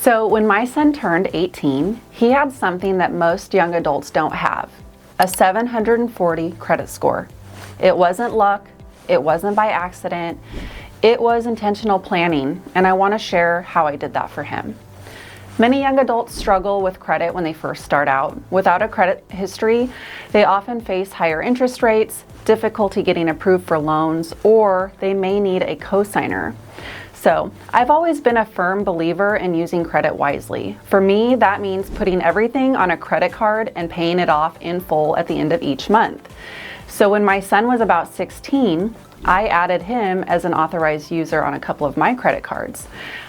So when my son turned 18, he had something that most young adults don't have, a 740 credit score. It wasn't luck, it wasn't by accident, it was intentional planning, and I want to share how I did that for him. Many young adults struggle with credit when they first start out. Without a credit history, they often face higher interest rates, difficulty getting approved for loans, or they may need a cosigner. So, I've always been a firm believer in using credit wisely. For me, that means putting everything on a credit card and paying it off in full at the end of each month. So when my son was about 16, I added him as an authorized user on a couple of my credit cards.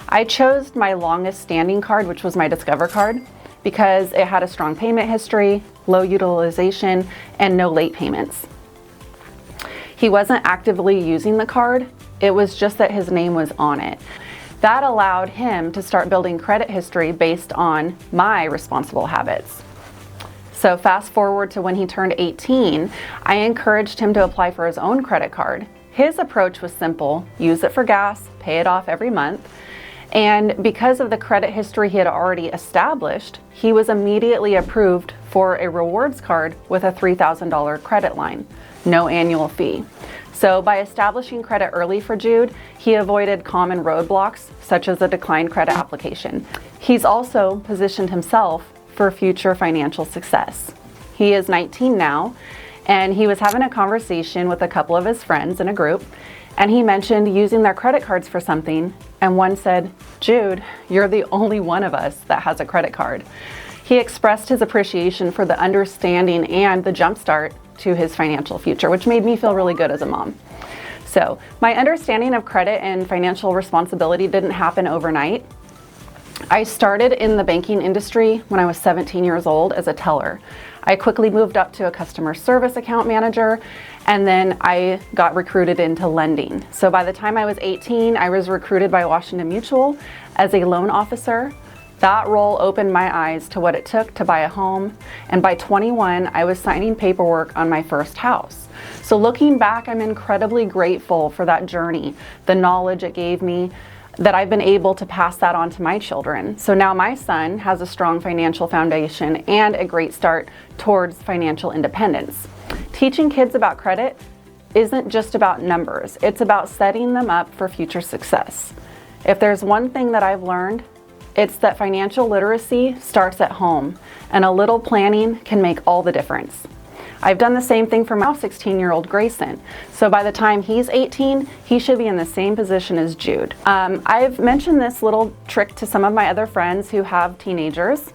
I chose my longest standing card, which was my Discover card, because it had a strong payment history, low utilization, and no late payments. He wasn't actively using the card, it was just that his name was on it. That allowed him to start building credit history based on my responsible habits. So fast forward to when he turned 18, I encouraged him to apply for his own credit card. His approach was simple: use it for gas, pay it off every month. And because of the credit history he had already established, he was immediately approved for a rewards card with a $3,000 credit line, no annual fee. So by establishing credit early for Jude, he avoided common roadblocks such as a declined credit application. He's also positioned himself for future financial success. He is 19 now, and he was having a conversation with a couple of his friends in a group, and he mentioned using their credit cards for something, and one said, "Jude, you're the only one of us that has a credit card." He expressed his appreciation for the understanding and the jumpstart to his financial future, which made me feel really good as a mom. So my understanding of credit and financial responsibility didn't happen overnight. I started in the banking industry when I was 17 years old as a teller. I quickly moved up to a customer service account manager, and then I got recruited into lending. So by the time I was 18, I was recruited by Washington Mutual as a loan officer. That role opened my eyes to what it took to buy a home, and by 21, I was signing paperwork on my first house. So looking back, I'm incredibly grateful for that journey, the knowledge it gave me, that I've been able to pass that on to my children. So now my son has a strong financial foundation and a great start towards financial independence. Teaching kids about credit isn't just about numbers, it's about setting them up for future success. If there's one thing that I've learned, it's that financial literacy starts at home, and a little planning can make all the difference. I've done the same thing for my 16-year-old Grayson. So by the time he's 18, he should be in the same position as Jude. I've mentioned this little trick to some of my other friends who have teenagers.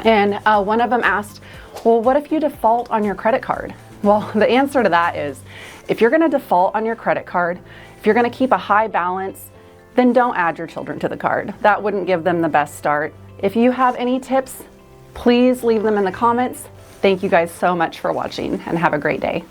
And one of them asked, well, what if you default on your credit card? Well, the answer to that is, if you're gonna default on your credit card, if you're gonna keep a high balance, then don't add your children to the card. That wouldn't give them the best start. If you have any tips, please leave them in the comments. Thank you guys so much for watching, and have a great day.